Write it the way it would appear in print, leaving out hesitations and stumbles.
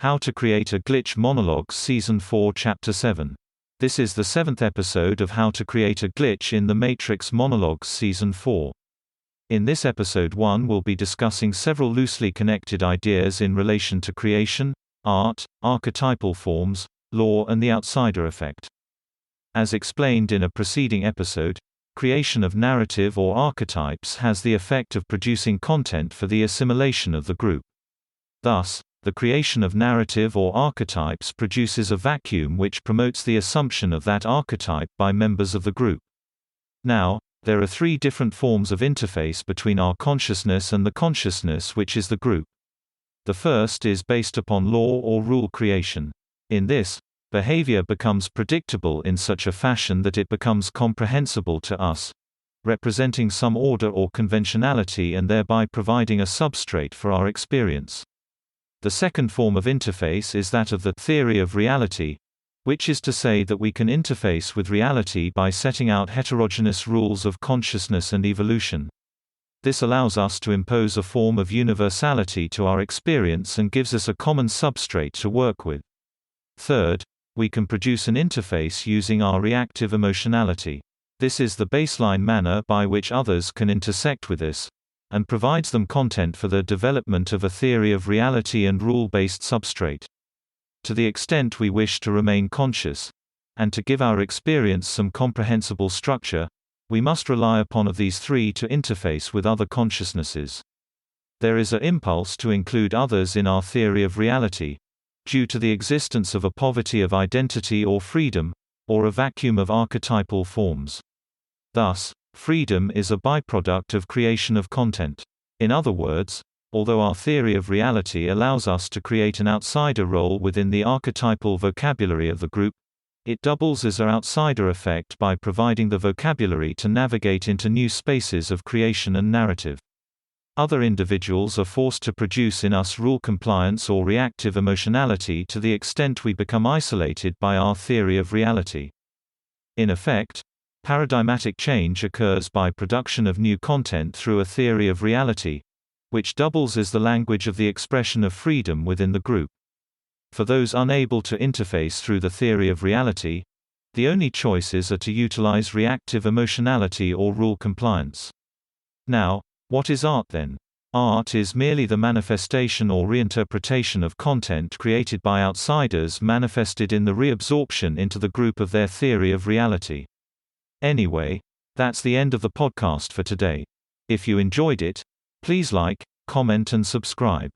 How to Create a Glitch Monologues Season 4 Chapter 7. This is the 7th episode of How to Create a Glitch in the Matrix Monologues Season 4. In this episode 1 we'll be discussing several loosely connected ideas in relation to creation, art, archetypal forms, law and the outsider effect. As explained in a preceding episode, creation of narrative or archetypes has the effect of producing content for the assimilation of the group. Thus, the creation of narrative or archetypes produces a vacuum which promotes the assumption of that archetype by members of the group. Now, there are three different forms of interface between our consciousness and the consciousness which is the group. The first is based upon law or rule creation. In this, behavior becomes predictable in such a fashion that it becomes comprehensible to us, representing some order or conventionality and thereby providing a substrate for our experience. The second form of interface is that of the theory of reality, which is to say that we can interface with reality by setting out heterogeneous rules of consciousness and evolution. This allows us to impose a form of universality to our experience and gives us a common substrate to work with. Third, we can produce an interface using our reactive emotionality. This is the baseline manner by which others can intersect with us, and provides them content for the development of a theory of reality and rule-based substrate. To the extent we wish to remain conscious, and to give our experience some comprehensible structure, we must rely upon of these three to interface with other consciousnesses. There is an impulse to include others in our theory of reality, due to the existence of a poverty of identity or freedom, or a vacuum of archetypal forms. Thus, freedom is a byproduct of creation of content. In other words, although our theory of reality allows us to create an outsider role within the archetypal vocabulary of the group, it doubles as our outsider effect by providing the vocabulary to navigate into new spaces of creation and narrative. Other individuals are forced to produce in us rule compliance or reactive emotionality to the extent we become isolated by our theory of reality. In effect, paradigmatic change occurs by production of new content through a theory of reality, which doubles as the language of the expression of freedom within the group. For those unable to interface through the theory of reality, the only choices are to utilize reactive emotionality or rule compliance. Now, what is art then? Art is merely the manifestation or reinterpretation of content created by outsiders manifested in the reabsorption into the group of their theory of reality. Anyway, that's the end of the podcast for today. If you enjoyed it, please like, comment and subscribe.